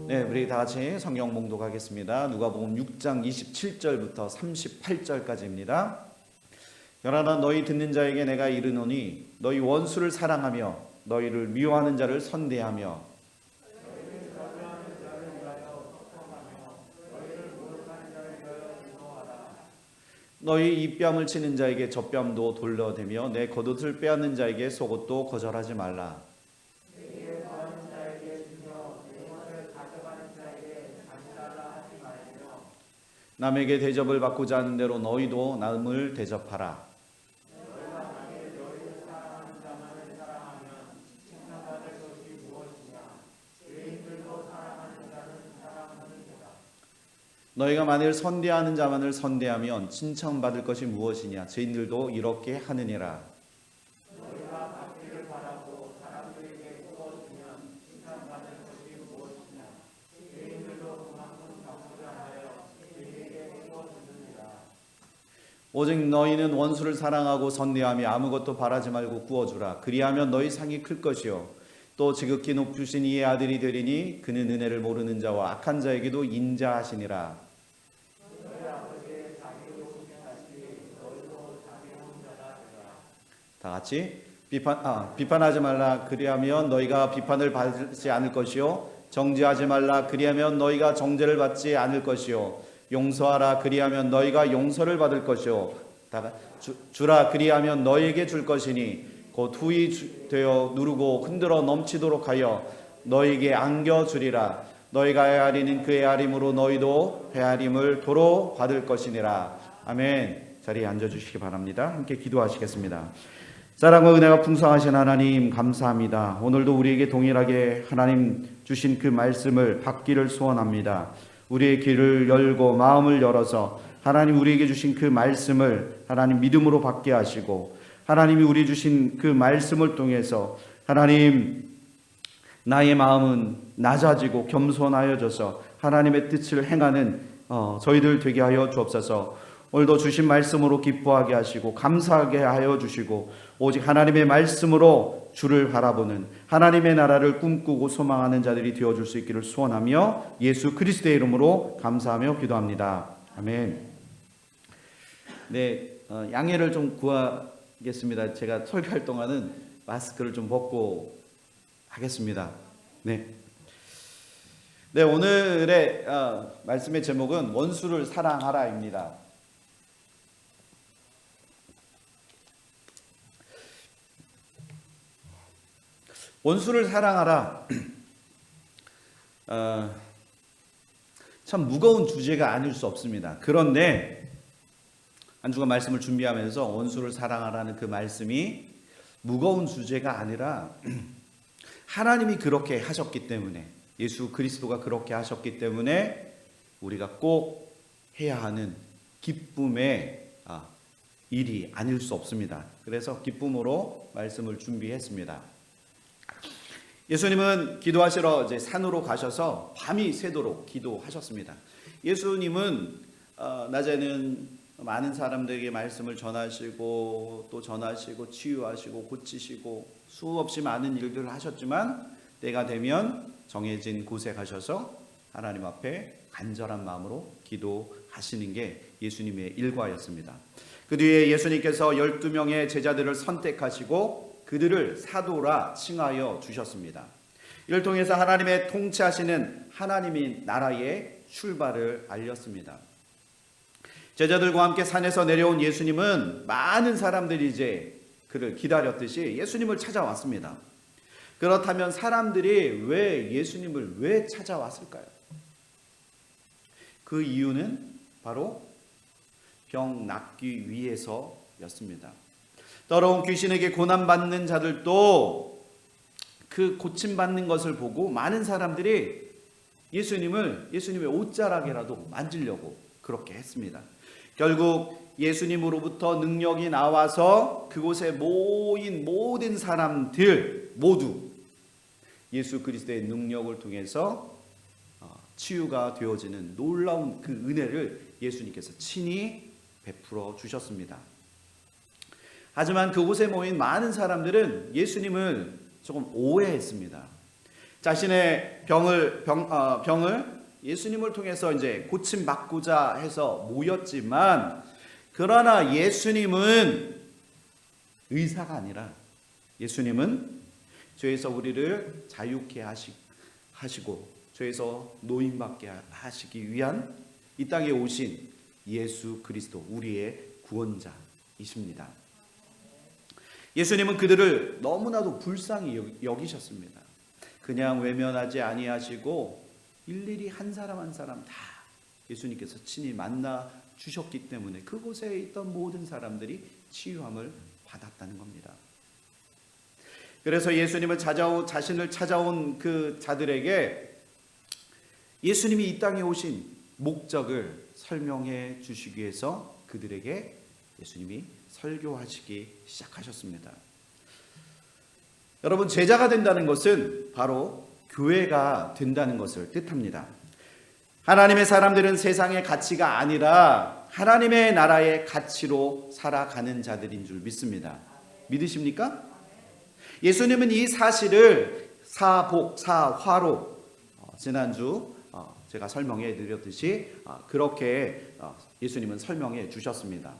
네, 우리 다 같이 성경 봉독하겠습니다. 누가복음 6장 27절부터 38절까지입니다. 열하나 너희 듣는 자에게 내가 이르노니 너희 원수를 사랑하며 너희를 미워하는 자를 선대하며 너희 입뺨을 치는 자에게 젖뺨도 돌려대며 내 겉옷을 빼앗는 자에게 속옷도 거절하지 말라. 남에게 대접을 받고자 하는 대로 너희도 남을 대접하라. 너희가 만일 선대하는 자만을 선대하면 칭찬받을 것이 무엇이냐? 죄인들도 이렇게 하느니라. 오직 너희는 원수를 사랑하고 선대하며 아무것도 바라지 말고 구워주라. 그리하면 너희 상이 클 것이요 또 지극히 높으신 이의 아들이 되리니 그는 은혜를 모르는 자와 악한 자에게도 인자하시니라. 다 같이 비판하지 말라. 그리하면 너희가 비판을 받지 않을 것이요 정죄하지 말라. 그리하면 너희가 정죄를 받지 않을 것이요 용서하라. 그리하면 너희가 용서를 받을 것이요 주라. 그리하면 너희에게 줄 것이니 곧 후히 되어 누르고 흔들어 넘치도록 하여 너희에게 안겨주리라. 너희가 헤아리는 그 헤아림으로 너희도 헤아림을 도로 받을 것이니라. 아멘. 자리에 앉아주시기 바랍니다. 함께 기도하시겠습니다. 사랑과 은혜가 풍성하신 하나님 감사합니다. 오늘도 우리에게 동일하게 하나님 주신 그 말씀을 받기를 소원합니다. 우리의 귀를 열고 마음을 열어서 하나님 우리에게 주신 그 말씀을 하나님 믿음으로 받게 하시고 하나님이 우리 주신 그 말씀을 통해서 하나님 나의 마음은 낮아지고 겸손하여져서 하나님의 뜻을 행하는 저희들 되게 하여 주옵소서. 오늘도 주신 말씀으로 기뻐하게 하시고 감사하게 하여 주시고 오직 하나님의 말씀으로 주를 바라보는 하나님의 나라를 꿈꾸고 소망하는 자들이 되어줄 수 있기를 소원하며 예수 그리스도의 이름으로 감사하며 기도합니다. 아멘. 네, 양해를 좀 구하겠습니다. 제가 설교할 동안은 마스크를 좀 벗고 하겠습니다. 네, 오늘의 말씀의 제목은 원수를 사랑하라입니다. 원수를 사랑하라. 참 무거운 주제가 아닐 수 없습니다. 그런데 한 주간 말씀을 준비하면서 원수를 사랑하라는 그 말씀이 무거운 주제가 아니라 하나님이 그렇게 하셨기 때문에 예수 그리스도가 그렇게 하셨기 때문에 우리가 꼭 해야 하는 기쁨의 일이 아닐 수 없습니다. 그래서 기쁨으로 말씀을 준비했습니다. 예수님은 기도하시러 이제 산으로 가셔서 밤이 새도록 기도하셨습니다. 예수님은 낮에는 많은 사람들에게 말씀을 전하시고 또 전하시고 치유하시고 고치시고 수없이 많은 일들을 하셨지만 때가 되면 정해진 곳에 가셔서 하나님 앞에 간절한 마음으로 기도하시는 게 예수님의 일과였습니다. 그 뒤에 예수님께서 12명의 제자들을 선택하시고 그들을 사도라 칭하여 주셨습니다. 이를 통해서 하나님의 통치하시는 하나님의 나라의 출발을 알렸습니다. 제자들과 함께 산에서 내려온 예수님은 많은 사람들이 이제 그를 기다렸듯이 예수님을 찾아왔습니다. 그렇다면 사람들이 왜 예수님을 왜 찾아왔을까요? 그 이유는 바로 병 낫기 위해서였습니다. 더러운 귀신에게 고난받는 자들도 그 고침받는 것을 보고 많은 사람들이 예수님의 옷자락이라도 만지려고 그렇게 했습니다. 결국 예수님으로부터 능력이 나와서 그곳에 모인 모든 사람들 모두 예수 그리스도의 능력을 통해서 치유가 되어지는 놀라운 그 은혜를 예수님께서 친히 베풀어 주셨습니다. 하지만 그곳에 모인 많은 사람들은 예수님을 조금 오해했습니다. 자신의 병을 예수님을 통해서 이제 고침 받고자 해서 모였지만, 그러나 예수님은 의사가 아니라 예수님은 죄에서 우리를 자유케 하시고 죄에서 노임받게 하시기 위한 이 땅에 오신 예수 그리스도, 우리의 구원자이십니다. 예수님은 그들을 너무나도 불쌍히 여기셨습니다. 그냥 외면하지 아니하시고 일일이 한 사람 한 사람 다 예수님께서 친히 만나 주셨기 때문에 그곳에 있던 모든 사람들이 치유함을 받았다는 겁니다. 그래서 예수님을 자신을 찾아온 그 자들에게 예수님이 이 땅에 오신 목적을 설명해 주시기 위해서 그들에게 예수님이 설교하시기 시작하셨습니다. 여러분, 제자가 된다는 것은 바로 교회가 된다는 것을 뜻합니다. 하나님의 사람들은 세상의 가치가 아니라 하나님의 나라의 가치로 살아가는 자들인 줄 믿습니다. 믿으십니까? 예수님은 이 사실을 사복사화로 지난주 제가 설명해 드렸듯이 그렇게 예수님은 설명해 주셨습니다.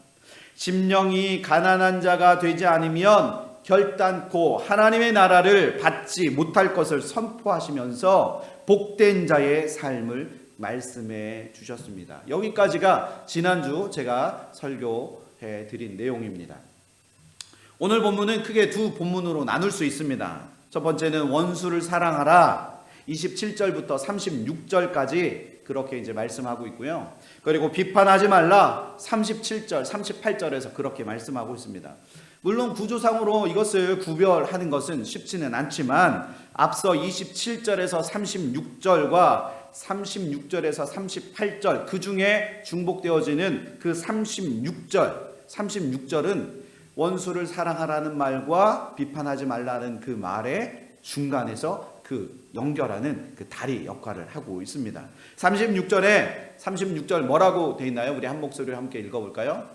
심령이 가난한 자가 되지 않으면 결단코 하나님의 나라를 받지 못할 것을 선포하시면서 복된 자의 삶을 말씀해 주셨습니다. 여기까지가 지난주 제가 설교해 드린 내용입니다. 오늘 본문은 크게 두 본문으로 나눌 수 있습니다. 첫 번째는 원수를 사랑하라, 27절부터 36절까지 그렇게 이제 말씀하고 있고요. 그리고 비판하지 말라, 37절, 38절에서 그렇게 말씀하고 있습니다. 물론 구조상으로 이것을 구별하는 것은 쉽지는 않지만 앞서 27절에서 36절과 36절에서 38절 그 중에 중복되어지는 그 36절은 원수를 사랑하라는 말과 비판하지 말라는 그 말의 중간에서 그 연결하는 그 다리 역할을 하고 있습니다. 36절 뭐라고 되어 있나요? 우리 한 목소리로 함께 읽어볼까요?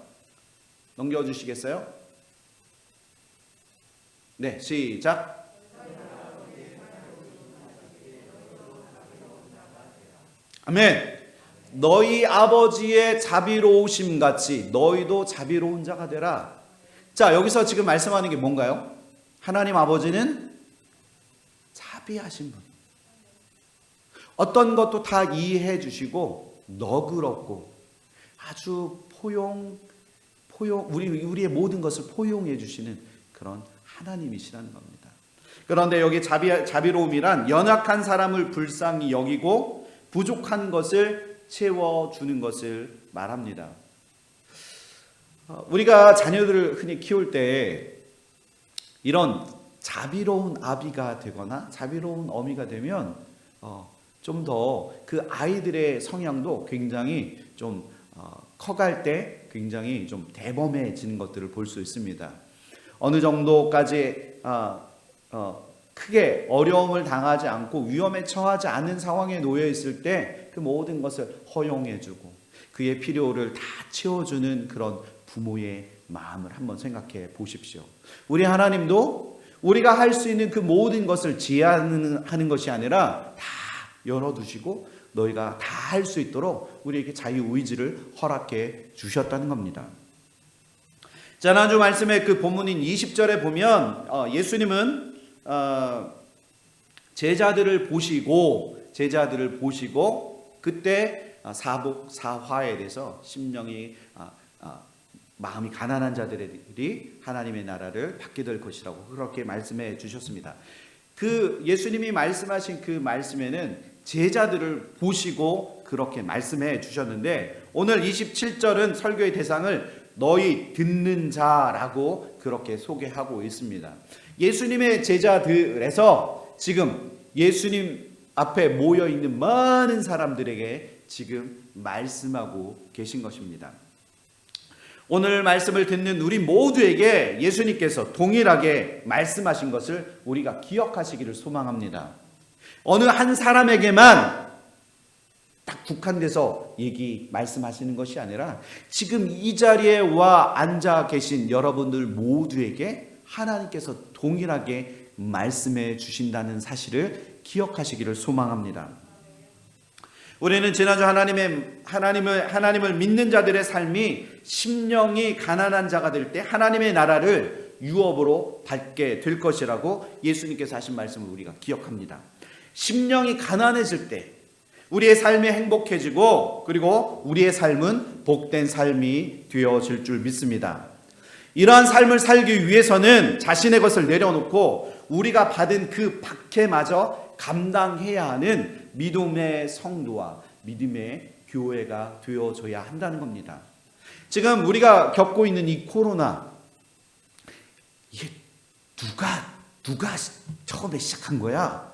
넘겨주시겠어요? 네, 시작. 아멘. 너희 아버지의 자비로우심 같이 너희도 자비로운 자가 되라. 자, 여기서 지금 말씀하는 게 뭔가요? 하나님 아버지는 자비하신 분. 어떤 것도 다 이해해 주시고 너그럽고 아주 우리의 모든 것을 포용해 주시는 그런 하나님이시라는 겁니다. 그런데 여기 자비로움이란 연약한 사람을 불쌍히 여기고 부족한 것을 채워주는 것을 말합니다. 우리가 자녀들을 흔히 키울 때 이런 자비로운 아비가 되거나 자비로운 어미가 되면 좀 더 그 아이들의 성향도 굉장히 좀 커갈 때 굉장히 좀 대범해지는 것들을 볼 수 있습니다. 어느 정도까지 크게 어려움을 당하지 않고 위험에 처하지 않은 상황에 놓여 있을 때 그 모든 것을 허용해주고 그의 필요를 다 채워주는 그런 부모의 마음을 한번 생각해 보십시오. 우리 하나님도 우리가 할 수 있는 그 모든 것을 제한하는 것이 아니라 다 열어두시고 너희가 다 할 수 있도록 우리에게 자유의지를 허락해 주셨다는 겁니다. 지난주 말씀의 그 본문인 20절에 보면 예수님은 제자들을 보시고 그때 사복사화에 대해서 심령이 마음이 가난한 자들이 하나님의 나라를 받게 될 것이라고 그렇게 말씀해 주셨습니다. 그 예수님이 말씀하신 그 말씀에는 제자들을 보시고 그렇게 말씀해 주셨는데 오늘 27절은 설교의 대상을 너희 듣는 자라고 그렇게 소개하고 있습니다. 예수님의 제자들에서 지금 예수님 앞에 모여 있는 많은 사람들에게 지금 말씀하고 계신 것입니다. 오늘 말씀을 듣는 우리 모두에게 예수님께서 동일하게 말씀하신 것을 우리가 기억하시기를 소망합니다. 어느 한 사람에게만 딱 국한돼서 말씀하시는 것이 아니라 지금 이 자리에 와 앉아 계신 여러분들 모두에게 하나님께서 동일하게 말씀해 주신다는 사실을 기억하시기를 소망합니다. 우리는 지난주 하나님을 믿는 자들의 삶이 심령이 가난한 자가 될 때 하나님의 나라를 유업으로 받게 될 것이라고 예수님께서 하신 말씀을 우리가 기억합니다. 심령이 가난해질 때 우리의 삶이 행복해지고 그리고 우리의 삶은 복된 삶이 되어질 줄 믿습니다. 이러한 삶을 살기 위해서는 자신의 것을 내려놓고 우리가 받은 그 박해마저 감당해야 하는 믿음의 성도와 믿음의 교회가 되어줘야 한다는 겁니다. 지금 우리가 겪고 있는 이 코로나, 이게 누가 처음에 시작한 거야?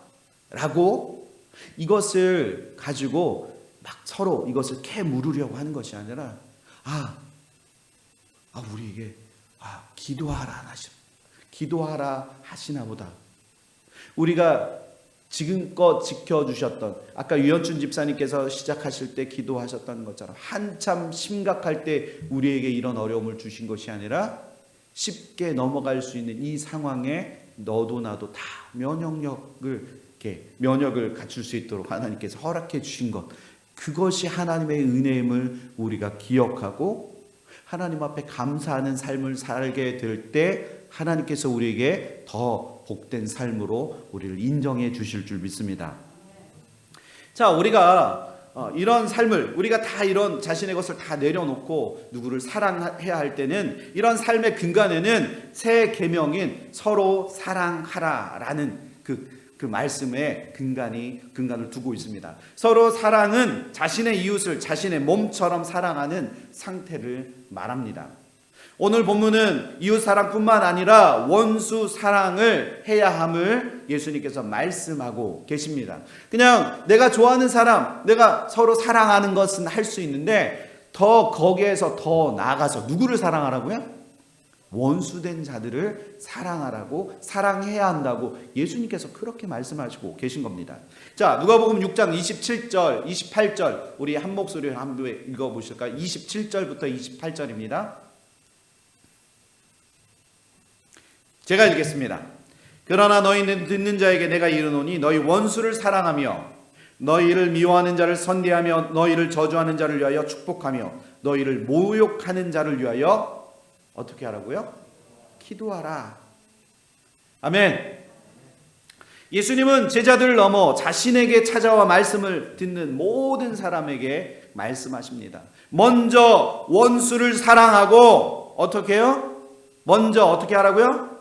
라고 이것을 가지고 막 서로 이것을 캐물으려고 하는 것이 아니라 우리에게 기도하라 하시나 보다. 우리가 지금껏 지켜주셨던 아까 유현춘 집사님께서 시작하실 때 기도하셨던 것처럼 한참 심각할 때 우리에게 이런 어려움을 주신 것이 아니라 쉽게 넘어갈 수 있는 이 상황에 너도 나도 다 면역을 갖출 수 있도록 하나님께서 허락해 주신 것, 그것이 하나님의 은혜임을 우리가 기억하고 하나님 앞에 감사하는 삶을 살게 될 때 하나님께서 우리에게 더 복된 삶으로 우리를 인정해 주실 줄 믿습니다. 자, 우리가 이런 삶을 우리가 다 이런 자신의 것을 다 내려놓고 누구를 사랑해야 할 때는 이런 삶의 근간에는 새 계명인 서로 사랑하라라는 그 말씀의 근간을 두고 있습니다. 서로 사랑은 자신의 이웃을 자신의 몸처럼 사랑하는 상태를 말합니다. 오늘 본문은 이웃 사랑뿐만 아니라 원수 사랑을 해야 함을 예수님께서 말씀하고 계십니다. 그냥 내가 좋아하는 사람, 내가 서로 사랑하는 것은 할 수 있는데 더 거기에서 더 나아가서 누구를 사랑하라고요? 원수된 자들을 사랑하라고, 사랑해야 한다고 예수님께서 그렇게 말씀하시고 계신 겁니다. 자, 누가복음 6장 27절, 28절 우리 한 목소리로 한번 읽어보실까요? 27절부터 28절입니다. 제가 읽겠습니다. 그러나 너희는 듣는 자에게 내가 이르노니 너희 원수를 사랑하며 너희를 미워하는 자를 선대하며 너희를 저주하는 자를 위하여 축복하며 너희를 모욕하는 자를 위하여 어떻게 하라고요? 기도하라. 아멘. 예수님은 제자들을 넘어 자신에게 찾아와 말씀을 듣는 모든 사람에게 말씀하십니다. 먼저 원수를 사랑하고 어떻게 해요? 먼저 어떻게 하라고요?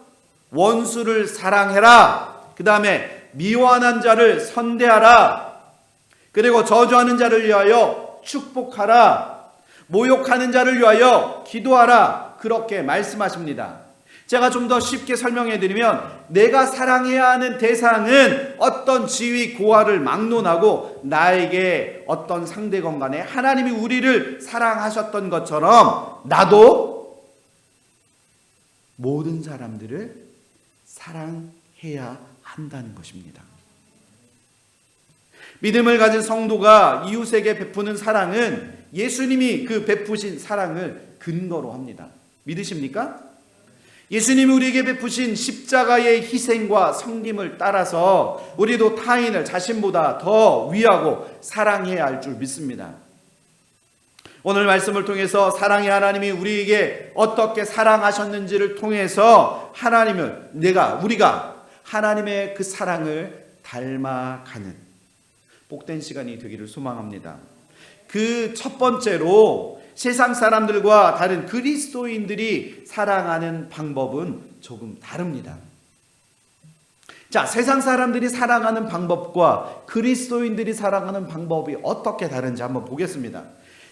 원수를 사랑해라. 그 다음에 미워하는 자를 선대하라. 그리고 저주하는 자를 위하여 축복하라. 모욕하는 자를 위하여 기도하라. 그렇게 말씀하십니다. 제가 좀 더 쉽게 설명해 드리면 내가 사랑해야 하는 대상은 어떤 지위 고하를 막론하고 나에게 어떤 상대건 간에 하나님이 우리를 사랑하셨던 것처럼 나도 모든 사람들을 사랑해야 한다는 것입니다. 믿음을 가진 성도가 이웃에게 베푸는 사랑은 예수님이 그 베푸신 사랑을 근거로 합니다. 믿으십니까? 예수님이 우리에게 베푸신 십자가의 희생과 섬김을 따라서 우리도 타인을 자신보다 더 위하고 사랑해야 할 줄 믿습니다. 오늘 말씀을 통해서 사랑의 하나님이 우리에게 어떻게 사랑하셨는지를 통해서 우리가 하나님의 그 사랑을 닮아가는 복된 시간이 되기를 소망합니다. 그 첫 번째로 세상 사람들과 다른 그리스도인들이 사랑하는 방법은 조금 다릅니다. 자, 세상 사람들이 사랑하는 방법과 그리스도인들이 사랑하는 방법이 어떻게 다른지 한번 보겠습니다.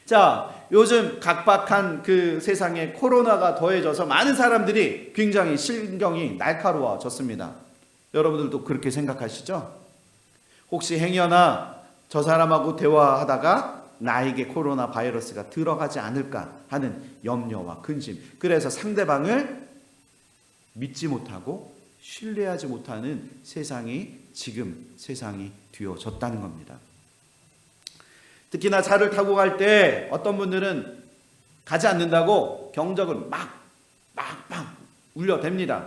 자, 요즘 각박한 그 세상에 코로나가 더해져서 많은 사람들이 굉장히 신경이 날카로워졌습니다. 여러분들도 그렇게 생각하시죠? 혹시 행여나 저 사람하고 대화하다가 나에게 코로나 바이러스가 들어가지 않을까 하는 염려와 근심, 그래서 상대방을 믿지 못하고 신뢰하지 못하는 세상이 되어졌다는 겁니다. 특히나 차를 타고 갈 때 어떤 분들은 가지 않는다고 경적을 막 울려댑니다.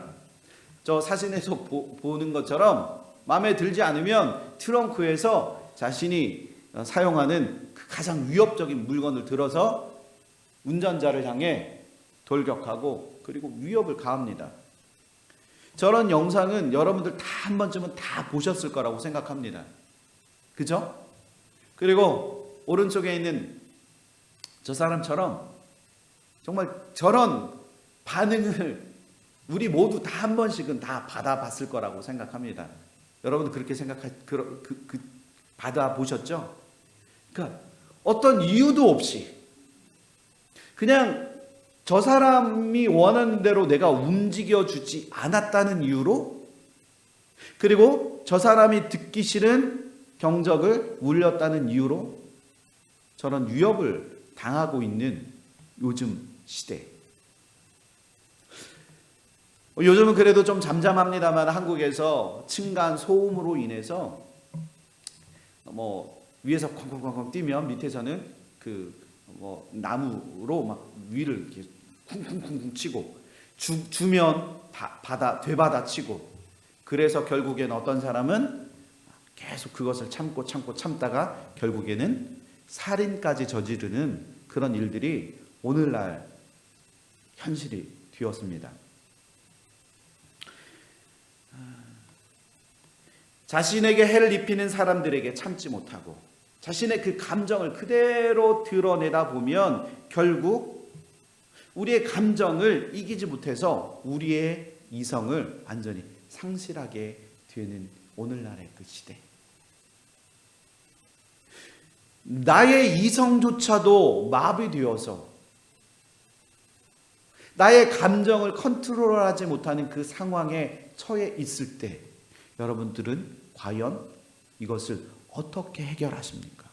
저 사진에서 보는 것처럼 마음에 들지 않으면 트렁크에서 자신이 사용하는 그 가장 위협적인 물건을 들어서 운전자를 향해 돌격하고 그리고 위협을 가합니다. 저런 영상은 여러분들 다 한 번쯤은 다 보셨을 거라고 생각합니다. 그죠? 그리고 오른쪽에 있는 저 사람처럼 정말 저런 반응을 우리 모두 다 한 번씩은 다 받아봤을 거라고 생각합니다. 여러분도 그렇게 받아보셨죠? 그러니까 어떤 이유도 없이 그냥 저 사람이 원하는 대로 내가 움직여주지 않았다는 이유로, 그리고 저 사람이 듣기 싫은 경적을 울렸다는 이유로 저런 위협을 당하고 있는 요즘 시대. 요즘은 그래도 좀 잠잠합니다만 한국에서 층간 소음으로 인해서 위에서 쾅쾅쾅쾅 뛰면 밑에서는 나무로 막 위를 이렇게 쿵쿵쿵쿵 치고 주면 되받아 치고, 그래서 결국엔 어떤 사람은 계속 그것을 참다가 결국에는 살인까지 저지르는 그런 일들이 오늘날 현실이 되었습니다. 자신에게 해를 입히는 사람들에게 참지 못하고 자신의 그 감정을 그대로 드러내다 보면 결국 우리의 감정을 이기지 못해서 우리의 이성을 완전히 상실하게 되는 오늘날의 그 시대. 나의 이성조차도 마비되어서 나의 감정을 컨트롤하지 못하는 그 상황에 처해 있을 때 여러분들은 과연 이것을 어떻게 해결하십니까?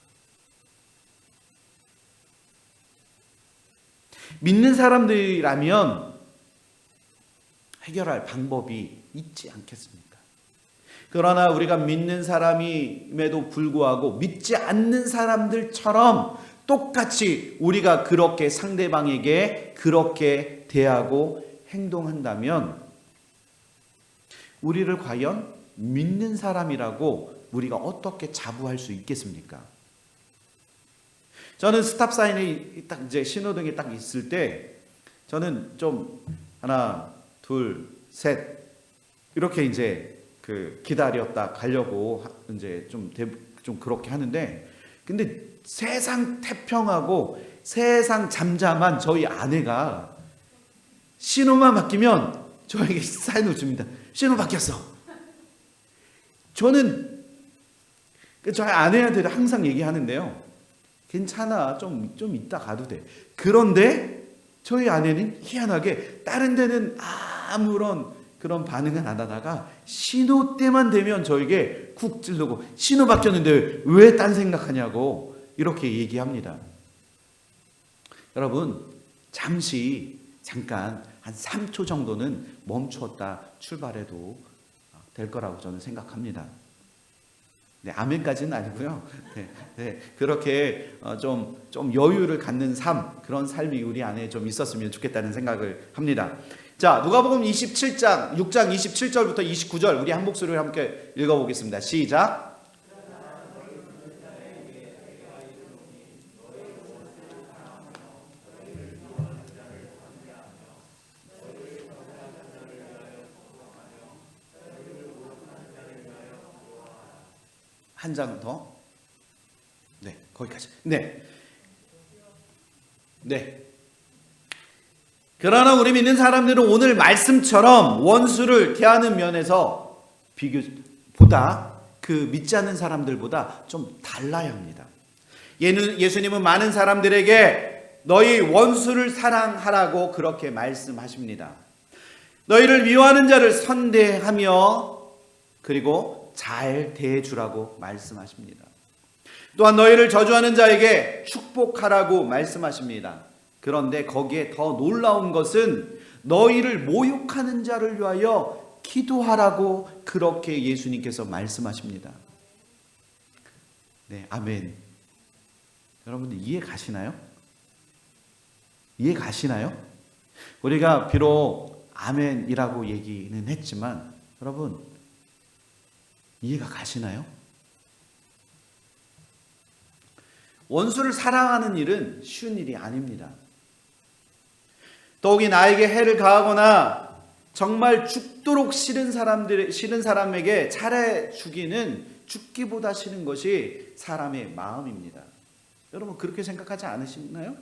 믿는 사람들이라면 해결할 방법이 있지 않겠습니까? 그러나 우리가 믿는 사람임에도 불구하고 믿지 않는 사람들처럼 똑같이 우리가 그렇게 상대방에게 그렇게 대하고 행동한다면 우리를 과연 믿는 사람이라고 우리가 어떻게 자부할 수 있겠습니까? 저는 스탑 사인이 딱 이제 신호등이 딱 있을 때 저는 좀 하나, 둘, 셋 이렇게 이제 기다렸다 가려고 이제 좀 그렇게 하는데, 근데 세상 태평하고 세상 잠잠한 저희 아내가 신호만 바뀌면 저에게 사인을 줍니다. 신호 바뀌었어. 저는 저희 아내한테도 항상 얘기하는데요. 괜찮아. 좀 이따 가도 돼. 그런데 저희 아내는 희한하게 다른 데는 아무런 그런 반응을 안 하다가 신호 때만 되면 저에게 쿡 찌르고 신호 바뀌었는데 왜 딴 생각하냐고 이렇게 얘기합니다. 여러분 잠깐 한 3초 정도는 멈추었다 출발해도 될 거라고 저는 생각합니다. 네, 아멘까지는 아니고요. 네, 그렇게 좀 여유를 갖는 삶, 그런 삶이 우리 안에 좀 있었으면 좋겠다는 생각을 합니다. 자, 누가복음 27장 6장 27절부터 29절 우리 한 목소리로 함께 읽어보겠습니다. 시작. 한 장 더. 네, 거기까지. 네. 그러나 우리 믿는 사람들은 오늘 말씀처럼 원수를 대하는 면에서 비교보다 그 믿지 않는 사람들보다 좀 달라야 합니다. 예수님은 많은 사람들에게 너희 원수를 사랑하라고 그렇게 말씀하십니다. 너희를 미워하는 자를 선대하며 그리고 잘 대해주라고 말씀하십니다. 또한 너희를 저주하는 자에게 축복하라고 말씀하십니다. 그런데 거기에 더 놀라운 것은 너희를 모욕하는 자를 위하여 기도하라고 그렇게 예수님께서 말씀하십니다. 네, 아멘. 여러분들 이해 가시나요? 이해 가시나요? 우리가 비록 아멘이라고 얘기는 했지만 여러분 이해가 가시나요? 원수를 사랑하는 일은 쉬운 일이 아닙니다. 더욱이 나에게 해를 가하거나 정말 죽도록 싫은 사람에게 차라리 죽기보다 싫은 것이 사람의 마음입니다. 여러분 그렇게 생각하지 않으시나요?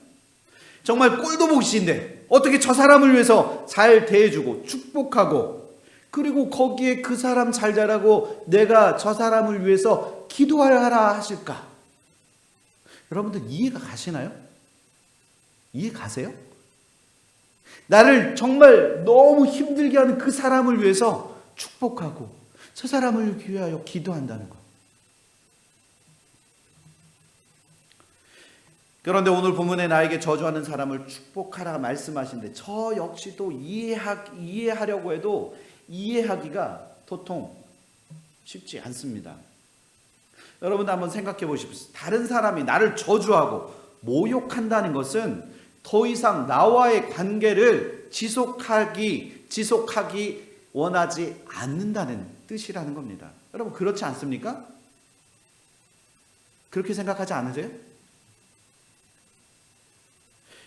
정말 꼴도 보기 싫은데 어떻게 저 사람을 위해서 잘 대해주고 축복하고 그리고 거기에 그 사람 잘 자라고 내가 저 사람을 위해서 기도하라 하실까? 여러분들 이해가 가시나요? 이해 가세요? 나를 정말 너무 힘들게 하는 그 사람을 위해서 축복하고 저 사람을 위하여 기도한다는 것. 그런데 오늘 본문에 나에게 저주하는 사람을 축복하라 말씀하신데 저 역시도 이해하려고 해도 이해하기가 도통 쉽지 않습니다. 여러분 한번 생각해 보십시오. 다른 사람이 나를 저주하고 모욕한다는 것은 더 이상 나와의 관계를 지속하기 원하지 않는다는 뜻이라는 겁니다. 여러분 그렇지 않습니까? 그렇게 생각하지 않으세요?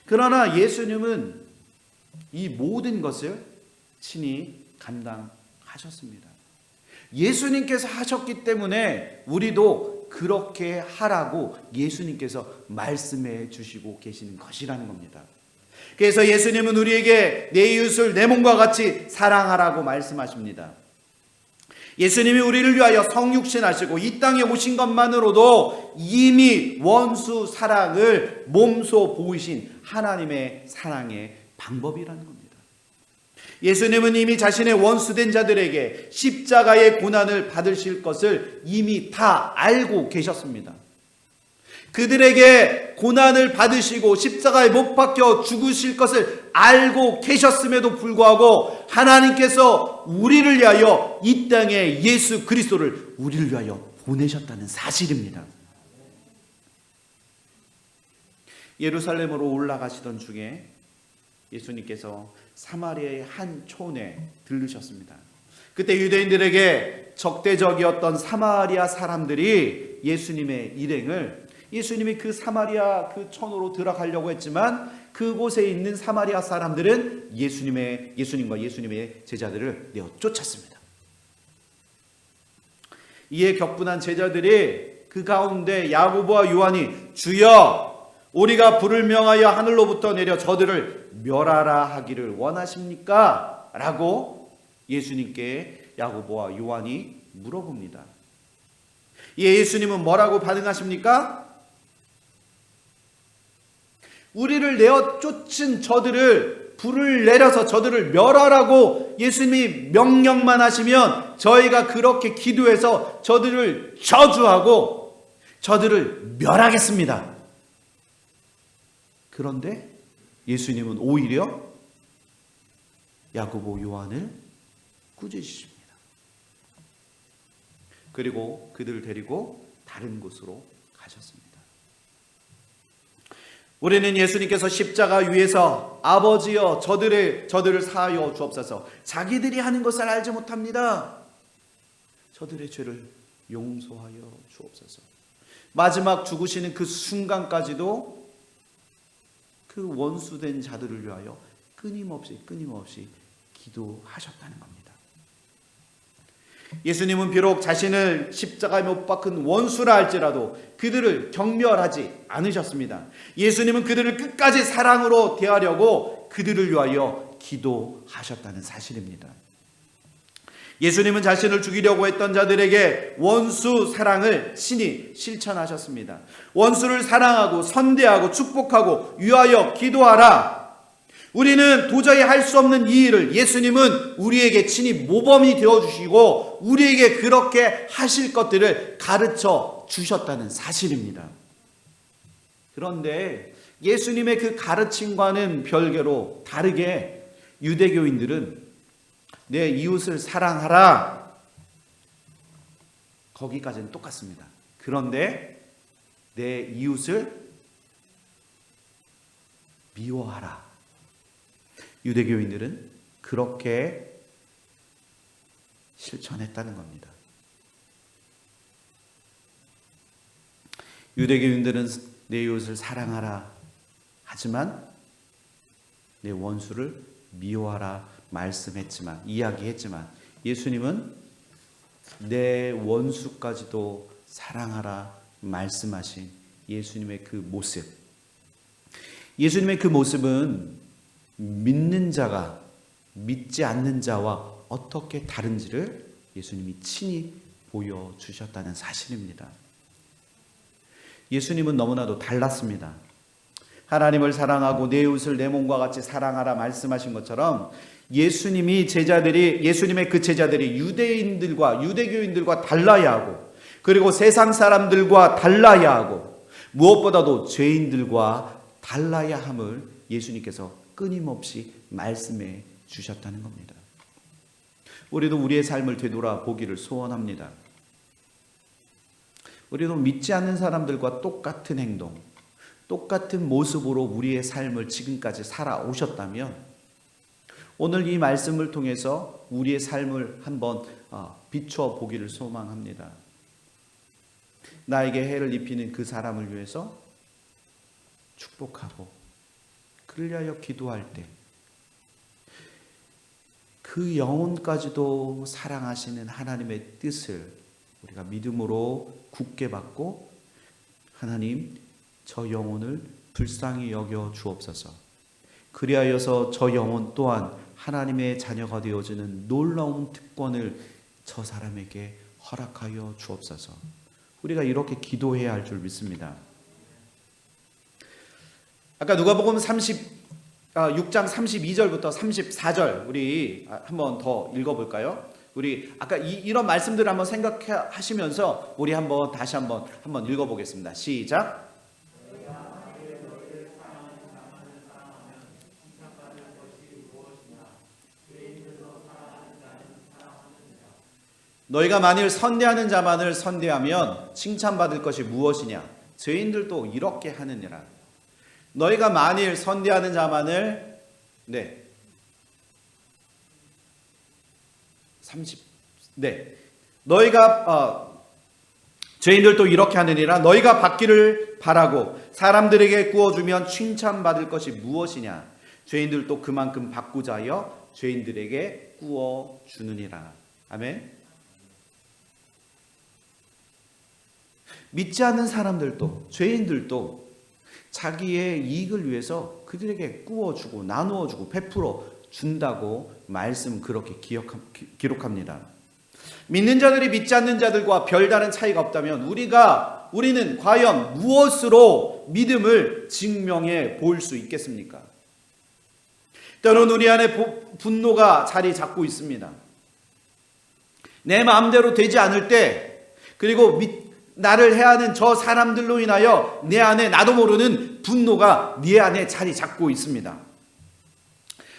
그러나 예수님은 이 모든 것을 친히 감당하셨습니다. 예수님께서 하셨기 때문에 우리도 그렇게 하라고 예수님께서 말씀해 주시고 계시는 것이라는 겁니다. 그래서 예수님은 우리에게 내 이웃을 내 몸과 같이 사랑하라고 말씀하십니다. 예수님이 우리를 위하여 성육신하시고 이 땅에 오신 것만으로도 이미 원수 사랑을 몸소 보이신 하나님의 사랑의 방법이라는 겁니다. 예수님은 이미 자신의 원수된 자들에게 십자가의 고난을 받으실 것을 이미 다 알고 계셨습니다. 그들에게 고난을 받으시고 십자가에 못 박혀 죽으실 것을 알고 계셨음에도 불구하고 하나님께서 우리를 위하여 이 땅에 예수 그리스도를 우리를 위하여 보내셨다는 사실입니다. 예루살렘으로 올라가시던 중에 예수님께서 사마리아의 한 촌에 들르셨습니다. 그때 유대인들에게 적대적이었던 사마리아 사람들이 예수님의 일행을 예수님이 그 사마리아 그 촌으로 들어가려고 했지만 그곳에 있는 사마리아 사람들은 예수님과 예수님의 제자들을 내어 쫓았습니다. 이에 격분한 제자들이 그 가운데 야고보와 요한이 주여 우리가 불을 명하여 하늘로부터 내려 저들을 멸하라 하기를 원하십니까? 라고 예수님께 야고보와 요한이 물어봅니다. 예수님은 뭐라고 반응하십니까? 우리를 내어 쫓은 저들을 불을 내려서 저들을 멸하라고 예수님이 명령만 하시면 저희가 그렇게 기도해서 저들을 저주하고 저들을 멸하겠습니다. 그런데 예수님은 오히려 야고보 요한을 꾸짖으십니다. 그리고 그들을 데리고 다른 곳으로 가셨습니다. 우리는 예수님께서 십자가 위에서 아버지여 저들을 사하여 주옵소서 자기들이 하는 것을 알지 못합니다. 저들의 죄를 용서하여 주옵소서. 마지막 죽으시는 그 순간까지도 그 원수된 자들을 위하여 끊임없이 기도하셨다는 겁니다. 예수님은 비록 자신을 십자가에 못 박은 원수라 할지라도 그들을 경멸하지 않으셨습니다. 예수님은 그들을 끝까지 사랑으로 대하려고 그들을 위하여 기도하셨다는 사실입니다. 예수님은 자신을 죽이려고 했던 자들에게 원수 사랑을 친히 실천하셨습니다. 원수를 사랑하고 선대하고 축복하고 위하여 기도하라. 우리는 도저히 할 수 없는 이 일을 예수님은 우리에게 친히 모범이 되어주시고 우리에게 그렇게 하실 것들을 가르쳐 주셨다는 사실입니다. 그런데 예수님의 그 가르침과는 별개로 다르게 유대교인들은 내 이웃을 사랑하라. 거기까지는 똑같습니다. 그런데 내 이웃을 미워하라. 유대교인들은 그렇게 실천했다는 겁니다. 유대교인들은 내 이웃을 사랑하라 하지만 내 원수를 미워하라 말씀했지만, 이야기했지만, 예수님은 내 원수까지도 사랑하라 말씀하신 예수님의 그 모습, 예수님의 그 모습은 믿는 자가 믿지 않는 자와 어떻게 다른지를 예수님이 친히 보여주셨다는 사실입니다. 예수님은 너무나도 달랐습니다. 하나님을 사랑하고 내 이웃을 내 몸과 같이 사랑하라 말씀하신 것처럼 예수님의 그 제자들이 유대인들과 유대교인들과 달라야 하고, 그리고 세상 사람들과 달라야 하고, 무엇보다도 죄인들과 달라야 함을 예수님께서 끊임없이 말씀해 주셨다는 겁니다. 우리도 우리의 삶을 되돌아보기를 소원합니다. 우리도 믿지 않는 사람들과 똑같은 행동, 똑같은 모습으로 우리의 삶을 지금까지 살아오셨다면 오늘 이 말씀을 통해서 우리의 삶을 한번 비춰보기를 소망합니다. 나에게 해를 입히는 그 사람을 위해서 축복하고 그를 위하여 기도할 때 그 영혼까지도 사랑하시는 하나님의 뜻을 우리가 믿음으로 굳게 받고, 하나님 저 영혼을 불쌍히 여겨 주옵소서, 그리하여서 저 영혼 또한 하나님의 자녀가 되어지는 놀라운 특권을 저 사람에게 허락하여 주옵소서. 우리가 이렇게 기도해야 할 줄 믿습니다. 아까 누가복음 6장 32절부터 34절 우리 한번 더 읽어볼까요? 우리 아까 이런 말씀들을 한번 생각하시면서 우리 다시 한번 읽어보겠습니다. 시작. 너희가 만일 선대하는 자만을 선대하면 칭찬받을 것이 무엇이냐? 죄인들도 이렇게 하느니라. 너희가 만일 선대하는 자만을 너희가 죄인들도 이렇게 하느니라. 너희가 받기를 바라고 사람들에게 구워주면 칭찬받을 것이 무엇이냐? 죄인들도 그만큼 받고자 하여 죄인들에게 구워주느니라. 아멘. 믿지 않는 사람들도, 죄인들도 자기의 이익을 위해서 그들에게 구워주고 나누어주고 베풀어 준다고 말씀 그렇게 기록합니다. 믿는 자들이 믿지 않는 자들과 별다른 차이가 없다면 우리는 과연 무엇으로 믿음을 증명해 볼 수 있겠습니까? 때로는 우리 안에 분노가 자리 잡고 있습니다. 내 마음대로 되지 않을 때, 그리고 나를 해하는 저 사람들로 인하여 내 안에 나도 모르는 분노가 네 안에 자리 잡고 있습니다.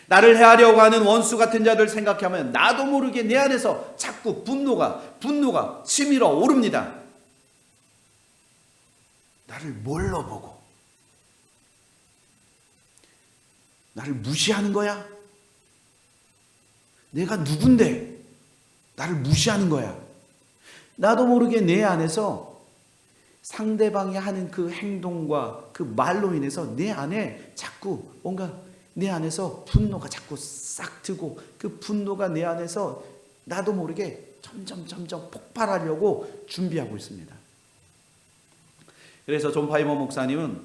나를 해하려고 하는 원수 같은 자들 생각하면 나도 모르게 내 안에서 자꾸 분노가 치밀어 오릅니다. 나를 뭘로 보고? 나를 무시하는 거야? 내가 누군데 나를 무시하는 거야? 나도 모르게 내 안에서 상대방이 하는 그 행동과 그 말로 인해서 내 안에 자꾸 뭔가 내 안에서 분노가 자꾸 싹 트고, 그 분노가 내 안에서 나도 모르게 점점 폭발하려고 준비하고 있습니다. 그래서 존 파이머 목사님은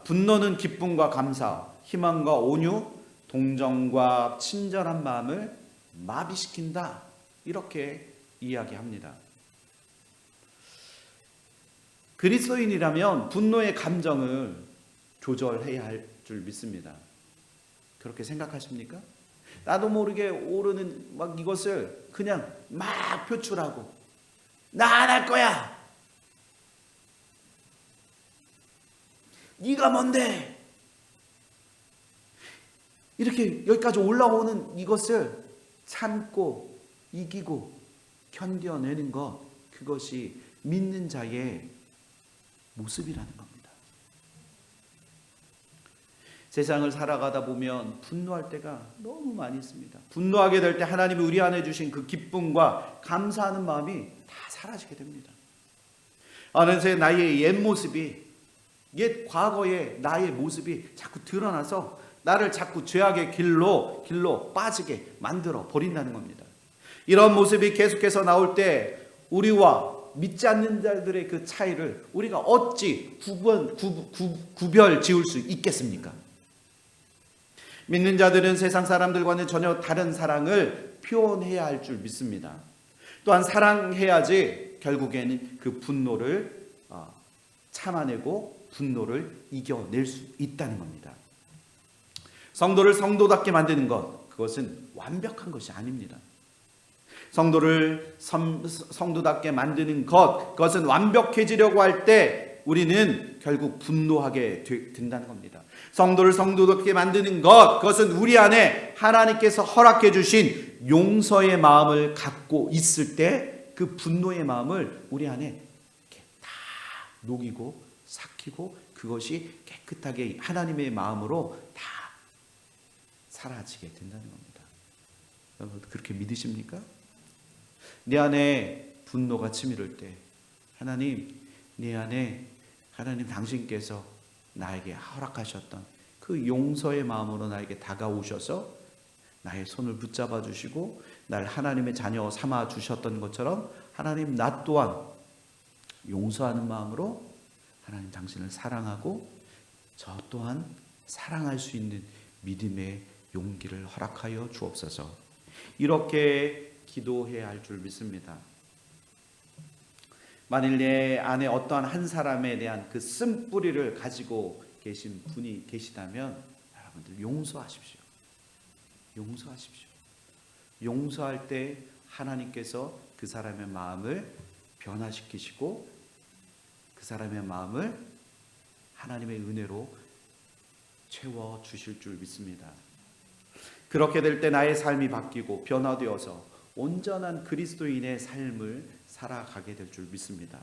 분노는 기쁨과 감사, 희망과 온유, 동정과 친절한 마음을 마비시킨다, 이렇게 이야기합니다. 그리스도인이라면 분노의 감정을 조절해야 할 줄 믿습니다. 그렇게 생각하십니까? 나도 모르게 오르는 이것을 그냥 막 표출하고, 나 안 할 거야, 네가 뭔데, 이렇게 여기까지 올라오는 이것을 참고 이기고 견뎌내는 것, 그것이 믿는 자의 모습이라는 겁니다. 세상을 살아가다 보면 분노할 때가 너무 많이 있습니다. 분노하게 될 때 하나님이 우리 안에 주신 그 기쁨과 감사하는 마음이 다 사라지게 됩니다. 어느새 나의 옛 모습이, 옛 과거의 나의 모습이 자꾸 드러나서 나를 자꾸 죄악의 길로 빠지게 만들어 버린다는 겁니다. 이런 모습이 계속해서 나올 때 우리와 믿지 않는 자들의 그 차이를 우리가 어찌 구별 지을 수 있겠습니까? 믿는 자들은 세상 사람들과는 전혀 다른 사랑을 표현해야 할 줄 믿습니다. 또한 사랑해야지 결국에는 그 분노를 참아내고 분노를 이겨낼 수 있다는 겁니다. 성도를 성도답게 만드는 것, 그것은 완벽한 것이 아닙니다. 성도를 성도답게 만드는 것, 그것은 완벽해지려고 할 때 우리는 결국 분노하게 된다는 겁니다. 성도를 성도답게 만드는 것, 그것은 우리 안에 하나님께서 허락해 주신 용서의 마음을 갖고 있을 때 그 분노의 마음을 우리 안에 이렇게 다 녹이고 삭히고 그것이 깨끗하게 하나님의 마음으로 다 사라지게 된다는 겁니다. 여러분 그렇게 믿으십니까? 내 안에 분노가 치밀을 때 하나님, 내 안에 하나님 당신께서 나에게 허락하셨던 그 용서의 마음으로 나에게 다가오셔서 나의 손을 붙잡아 주시고 날 하나님의 자녀 삼아 주셨던 것처럼 하나님 나 또한 용서하는 마음으로 하나님 당신을 사랑하고 저 또한 사랑할 수 있는 믿음의 용기를 허락하여 주옵소서. 이렇게 기도해야 할 줄 믿습니다. 만일 내 안에 어떠한 한 사람에 대한 그 쓴뿌리를 가지고 계신 분이 계시다면 여러분들 용서하십시오. 용서하십시오. 용서할 때 하나님께서 그 사람의 마음을 변화시키시고 그 사람의 마음을 하나님의 은혜로 채워주실 줄 믿습니다. 그렇게 될 때 나의 삶이 바뀌고 변화되어서 온전한 그리스도인의 삶을 살아가게 될 줄 믿습니다.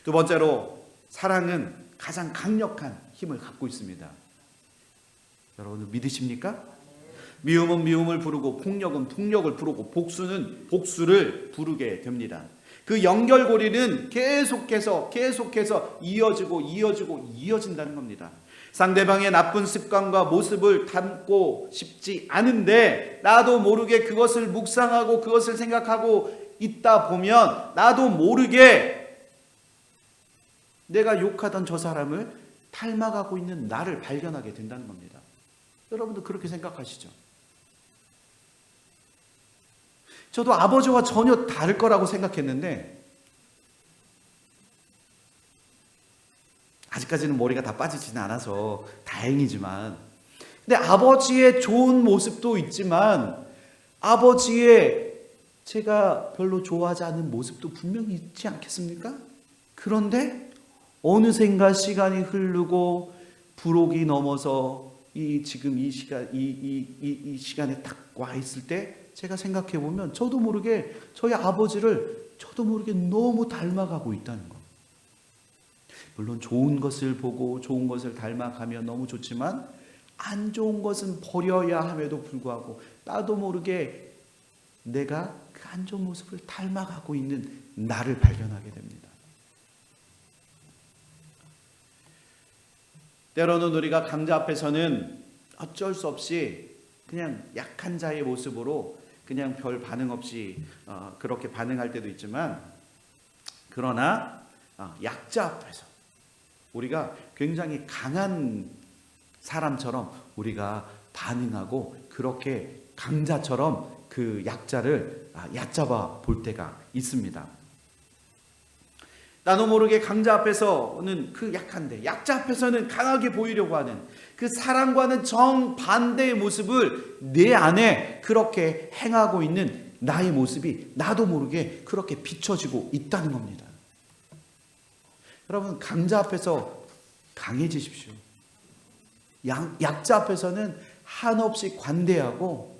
두 번째로 사랑은 가장 강력한 힘을 갖고 있습니다. 여러분 믿으십니까? 미움은 미움을 부르고 폭력은 폭력을 부르고 복수는 복수를 부르게 됩니다. 그 연결고리는 계속해서 이어진다는 겁니다. 상대방의 나쁜 습관과 모습을 담고 싶지 않은데 나도 모르게 그것을 묵상하고 그것을 생각하고 있다 보면 나도 모르게 내가 욕하던 저 사람을 닮아가고 있는 나를 발견하게 된다는 겁니다. 여러분도 그렇게 생각하시죠? 저도 아버지와 전혀 다를 거라고 생각했는데 아직까지는 머리가 다 빠지지는 않아서 다행이지만 근데 아버지의 좋은 모습도 있지만 아버지의 제가 별로 좋아하지 않는 모습도 분명히 있지 않겠습니까? 그런데 어느샌가 시간이 흐르고 불혹이 넘어서 이 시간에 딱 와 있을 때 제가 생각해 보면 저도 모르게 저희 아버지를 저도 모르게 너무 닮아가고 있다는 거. 물론 좋은 것을 보고 좋은 것을 닮아가면 너무 좋지만 안 좋은 것은 버려야 함에도 불구하고 나도 모르게 내가 그 안 좋은 모습을 닮아가고 있는 나를 발견하게 됩니다. 때로는 우리가 강자 앞에서는 어쩔 수 없이 그냥 약한 자의 모습으로 그냥 별 반응 없이 그렇게 반응할 때도 있지만 그러나 약자 앞에서 우리가 굉장히 강한 사람처럼 우리가 반응하고 그렇게 강자처럼 그 약자를 얕잡아 볼 때가 있습니다. 나도 모르게 강자 앞에서는 그 약한데 약자 앞에서는 강하게 보이려고 하는 그 사랑과는 정반대의 모습을 내 안에 그렇게 행하고 있는 나의 모습이 나도 모르게 그렇게 비춰지고 있다는 겁니다. 여러분 강자 앞에서 강해지십시오. 약자 앞에서는 한없이 관대하고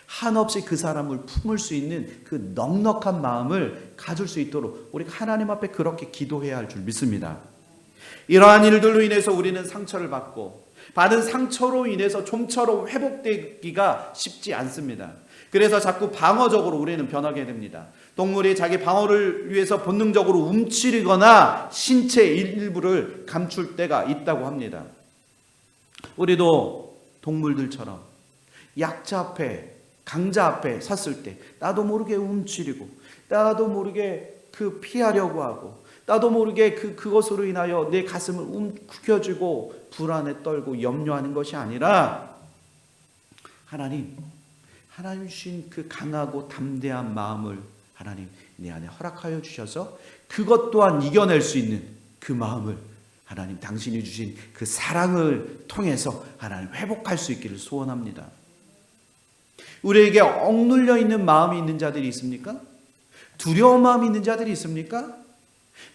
한없이 그 사람을 품을 수 있는 그 넉넉한 마음을 가질 수 있도록 우리가 하나님 앞에 그렇게 기도해야 할 줄 믿습니다. 이러한 일들로 인해서 우리는 상처를 받고 받은 상처로 인해서 좀처럼 회복되기가 쉽지 않습니다. 그래서 자꾸 방어적으로 우리는 변하게 됩니다. 동물이 자기 방어를 위해서 본능적으로 움츠리거나 신체 일부를 감출 때가 있다고 합니다. 우리도 동물들처럼 약자 앞에, 강자 앞에 섰을 때 나도 모르게 움츠리고, 나도 모르게 피하려고 하고, 나도 모르게 그것으로 인하여 내 가슴을 움켜쥐고 불안에 떨고 염려하는 것이 아니라 하나님 주신 그 강하고 담대한 마음을 하나님 내 안에 허락하여 주셔서 그것 또한 이겨낼 수 있는 그 마음을 하나님 당신이 주신 그 사랑을 통해서 하나님 회복할 수 있기를 소원합니다. 우리에게 억눌려 있는 마음이 있는 자들이 있습니까? 두려운 마음이 있는 자들이 있습니까?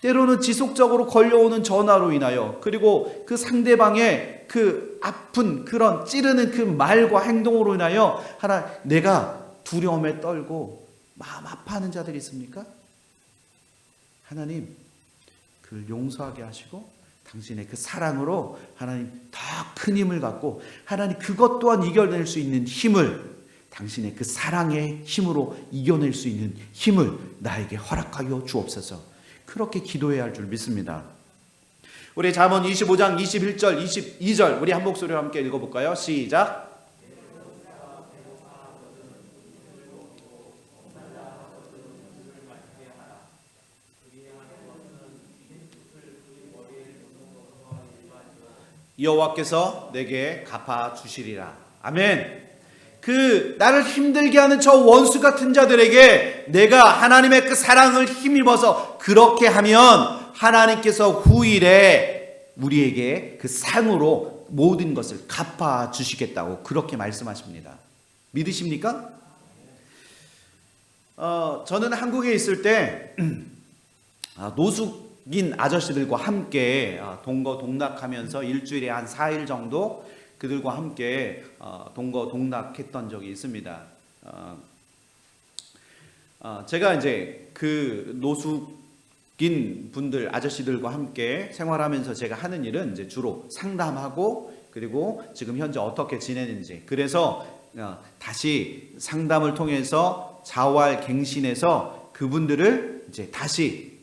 때로는 지속적으로 걸려오는 전화로 인하여, 그리고 그 상대방의 그 아픈 그런 찌르는 그 말과 행동으로 인하여 내가 두려움에 떨고 마음 아파하는 자들이 있습니까? 하나님 그를 용서하게 하시고 당신의 그 사랑으로 하나님 더 큰 힘을 갖고, 하나님 그것 또한 이겨낼 수 있는 힘을, 당신의 그 사랑의 힘으로 이겨낼 수 있는 힘을 나에게 허락하여 주옵소서. 그렇게 기도해야 할 줄 믿습니다. 우리 잠언 25장 21절 22절 우리 한 목소리로 함께 읽어볼까요? 시작. 여호와께서 내게 갚아 주시리라. 아멘. 나를 힘들게 하는 저 원수 같은 자들에게 내가 하나님의 그 사랑을 힘입어서 그렇게 하면 하나님께서 후일에 우리에게 그 상으로 모든 것을 갚아 주시겠다고 그렇게 말씀하십니다. 믿으십니까? 저는 한국에 있을 때 노숙인 아저씨들과 함께 동거동락하면서 일주일에 한 4일 정도 그들과 함께 동거동락했던 적이 있습니다. 제가 이제 그 노숙인 분들, 아저씨들과 함께 생활하면서 제가 하는 일은 이제 주로 상담하고, 그리고 지금 현재 어떻게 지내는지, 그래서 다시 상담을 통해서 자활갱신해서 그분들을 이제 다시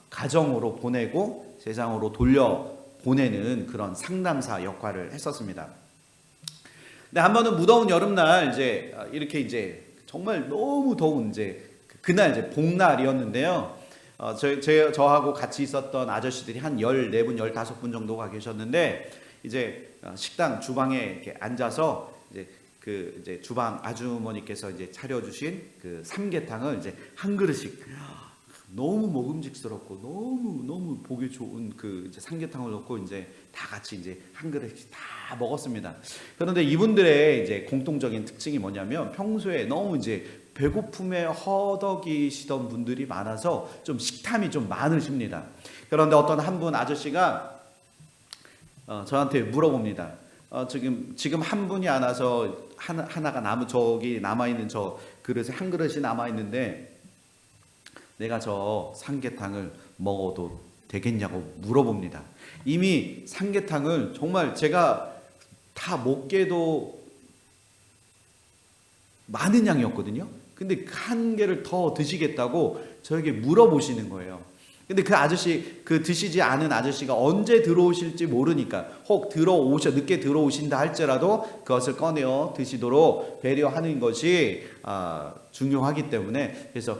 가정으로 보내고 세상으로 돌려 보내는 그런 상담사 역할을 했었습니다. 근데 한 번은 무더운 여름날 이제 이렇게 이제 정말 너무 더운 그날 이제 복날이었는데요. 저하고 같이 있었던 아저씨들이 한 14분, 15분 정도가 계셨는데, 이제 식당 주방에 이렇게 앉아서 이제 주방 아주머니께서 이제 차려주신 그 삼계탕을 이제 한 그릇씩 너무 먹음직스럽고 너무 보기 좋은 그 이제 삼계탕을 넣고 이제 다 같이 이제 한 그릇씩 다 먹었습니다. 그런데 이분들의 이제 공통적인 특징이 뭐냐면, 평소에 너무 이제 배고픔에 허덕이시던 분들이 많아서 좀 식탐이 좀 많으십니다. 그런데 어떤 한 분 아저씨가 저한테 물어봅니다. 지금 한 분이 안 와서 하나가 저기 남아있는 저 그릇에 한 그릇이 남아있는데 내가 저 삼계탕을 먹어도 되겠냐고 물어봅니다. 이미 삼계탕을 정말 제가 다 먹게도 많은 양이었거든요. 근데 한 개를 더 드시겠다고 저에게 물어보시는 거예요. 근데 그 아저씨, 드시지 않은 아저씨가 언제 들어오실지 모르니까, 혹 늦게 들어오신다 할지라도 그것을 꺼내어 드시도록 배려하는 것이 중요하기 때문에, 그래서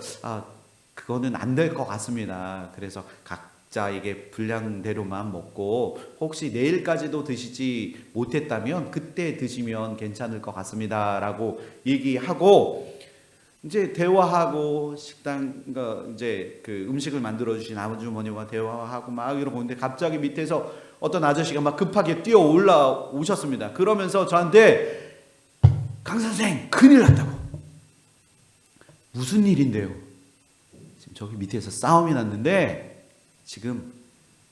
그거는 안 될 것 같습니다. 그래서 각자에게 분량대로만 먹고, 혹시 내일까지도 드시지 못했다면 그때 드시면 괜찮을 것 같습니다 라고 얘기하고, 이제 대화하고 식당 이제 그 음식을 만들어 주신 아주머니와 대화하고 막 이러고 있는데, 갑자기 밑에서 어떤 아저씨가 막 급하게 뛰어 올라오셨습니다. 그러면서 저한테, 강 선생 큰일 났다고. 무슨 일인데요? 지금 저기 밑에서 싸움이 났는데 지금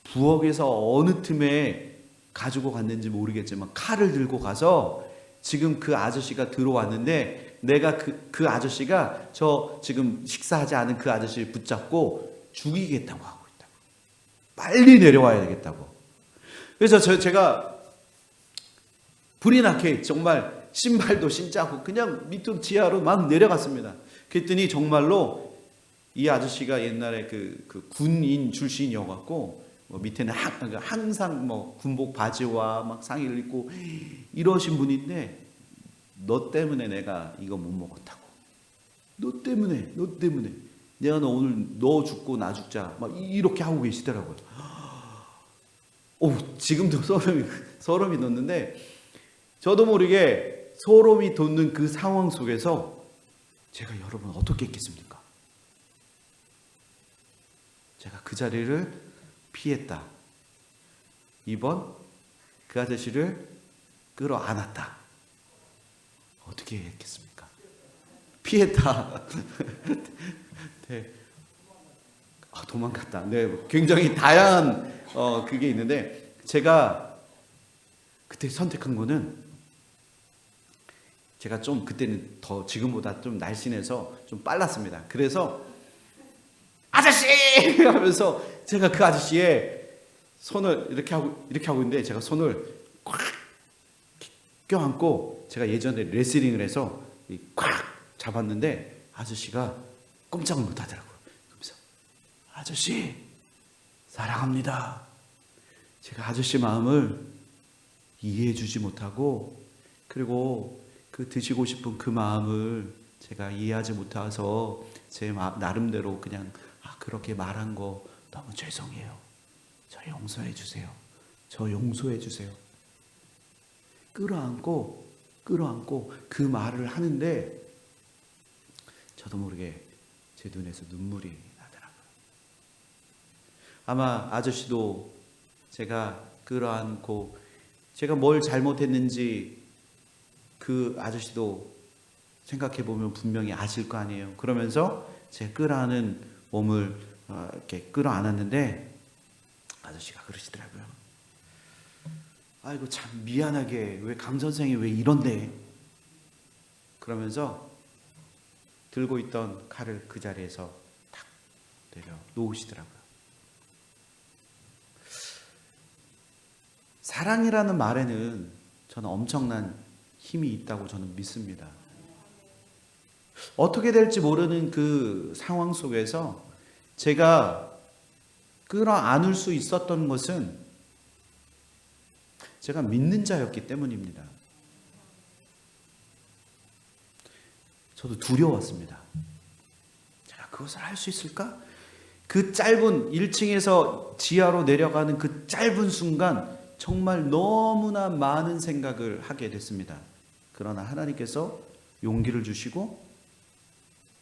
부엌에서 어느 틈에 가지고 갔는지 모르겠지만 칼을 들고 가서 지금 그 아저씨가 들어왔는데, 내가 그 아저씨가 저 지금 식사하지 않은 그 아저씨를 붙잡고 죽이겠다고 하고 있다고. 빨리 내려와야 되겠다고. 그래서 제가 불이 나게 정말 신발도 신지 않고 그냥 밑으로 지하로 막 내려갔습니다. 그랬더니 정말로 이 아저씨가 옛날에 그 군인 출신이어갖고 밑에는 항상 군복 바지와 막 상의를 입고 이러신 분인데, 너 때문에 내가 이거 못 먹었다고. 너 때문에 내가 너 오늘 너 죽고 나 죽자 막 이렇게 하고 계시더라고요. 지금도 소름이 돋는데, 저도 모르게 소름이 돋는 그 상황 속에서 제가 여러분 어떻게 했겠습니까? 제가 그 자리를 피했다. 2번, 그 아저씨를 끌어안았다. 어떻게 했겠습니까? 피했다. 네. 도망갔다. 네, 굉장히 다양한 그게 있는데, 제가 그때 선택한 거는, 제가 좀 그때는 더 지금보다 좀 날씬해서 좀 빨랐습니다. 그래서 아저씨 하면서 제가 그 아저씨의 손을 이렇게 하고 있는데, 제가 손을 꽉 껴안고, 제가 예전에 레슬링을 해서 꽉 잡았는데 아저씨가 꼼짝을 못 하더라고요. 그러면서 아저씨 사랑합니다. 제가 아저씨 마음을 이해해 주지 못하고, 그리고 그 드시고 싶은 그 마음을 제가 이해하지 못해서 제 나름대로 그냥 그렇게 말한 거 너무 죄송해요. 저 용서해 주세요. 저 용서해 주세요. 끌어안고 그 말을 하는데, 저도 모르게 제 눈에서 눈물이 나더라고요. 아마 아저씨도 제가 끌어안고 제가 뭘 잘못했는지 그 아저씨도 생각해 보면 분명히 아실 거 아니에요. 그러면서 제 끌어안은 몸을 이렇게 끌어안았는데, 아저씨가 그러시더라고요. 아이고 참 미안하게, 왜 강 선생이 왜 이런데? 그러면서 들고 있던 칼을 그 자리에서 탁 내려 놓으시더라고요. 사랑이라는 말에는 저는 엄청난 힘이 있다고 저는 믿습니다. 어떻게 될지 모르는 그 상황 속에서 제가 끌어안을 수 있었던 것은 제가 믿는 자였기 때문입니다. 저도 두려웠습니다. 제가 그것을 할 수 있을까? 그 짧은 1층에서 지하로 내려가는 그 짧은 순간 정말 너무나 많은 생각을 하게 됐습니다. 그러나 하나님께서 용기를 주시고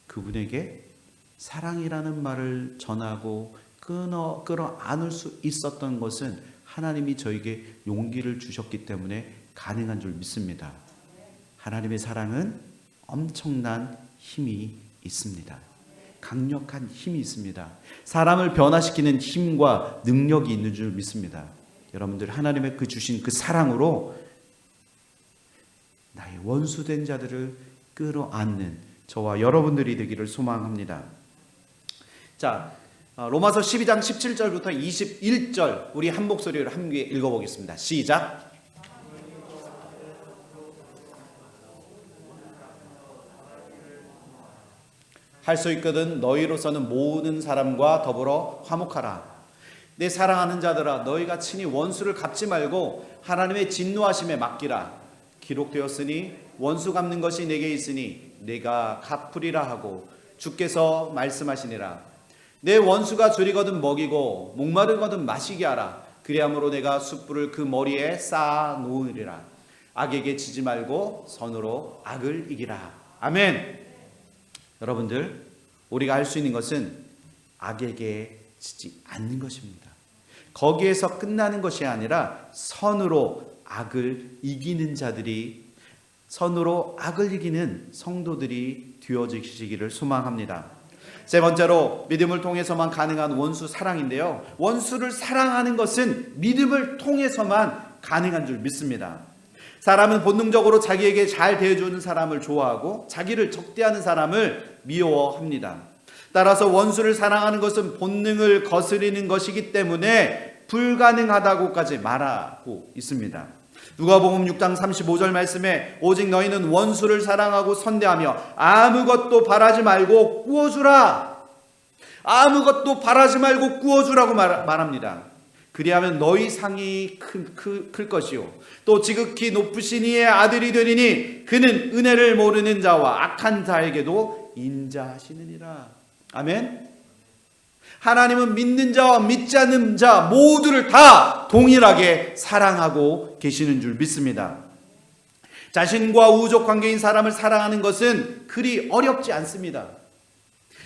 그분에게 사랑이라는 말을 전하고 끌어안을 수 있었던 것은 하나님이 저에게 용기를 주셨기 때문에 가능한 줄 믿습니다. 하나님의 사랑은 엄청난 힘이 있습니다. 강력한 힘이 있습니다. 사람을 변화시키는 힘과 능력이 있는 줄 믿습니다. 여러분들, 하나님의 그 주신 그 사랑으로 나의 원수된 자들을 끌어안는 저와 여러분들이 되기를 소망합니다. 자, 로마서 12장 17절부터 21절 우리 한 목소리로 함께 읽어보겠습니다. 시작. 할 수 있거든 너희로서는 모든 사람과 더불어 화목하라. 내 사랑하는 자들아, 너희가 친히 원수를 갚지 말고 하나님의 진노하심에 맡기라. 기록되었으니 원수 갚는 것이 내게 있으니 내가 갚으리라 하고 주께서 말씀하시니라. 내 원수가 줄이거든 먹이고 목마르거든 마시게 하라. 그리함으로 내가 숯불을 그 머리에 쌓아 놓으리라. 악에게 지지 말고 선으로 악을 이기라. 아멘. 여러분들, 우리가 할 수 있는 것은 악에게 지지 않는 것입니다. 거기에서 끝나는 것이 아니라 선으로 악을 이기는 자들이, 선으로 악을 이기는 성도들이 되어지시기를 소망합니다. 세 번째로 믿음을 통해서만 가능한 원수 사랑인데요. 원수를 사랑하는 것은 믿음을 통해서만 가능한 줄 믿습니다. 사람은 본능적으로 자기에게 잘 대해주는 사람을 좋아하고 자기를 적대하는 사람을 미워합니다. 따라서 원수를 사랑하는 것은 본능을 거스리는 것이기 때문에 불가능하다고까지 말하고 있습니다. 누가복음 6장 35절 말씀에 오직 너희는 원수를 사랑하고 선대하며 아무것도 바라지 말고 꾸어주라. 아무것도 바라지 말고 꾸어주라고 말합니다. 그리하면 너희 상이 클 것이요 또 지극히 높으신 이의 아들이 되리니 그는 은혜를 모르는 자와 악한 자에게도 인자하시느니라. 아멘. 하나님은 믿는 자와 믿지 않는 자 모두를 다 동일하게 사랑하고 계시는 줄 믿습니다. 자신과 우족 관계인 사람을 사랑하는 것은 그리 어렵지 않습니다.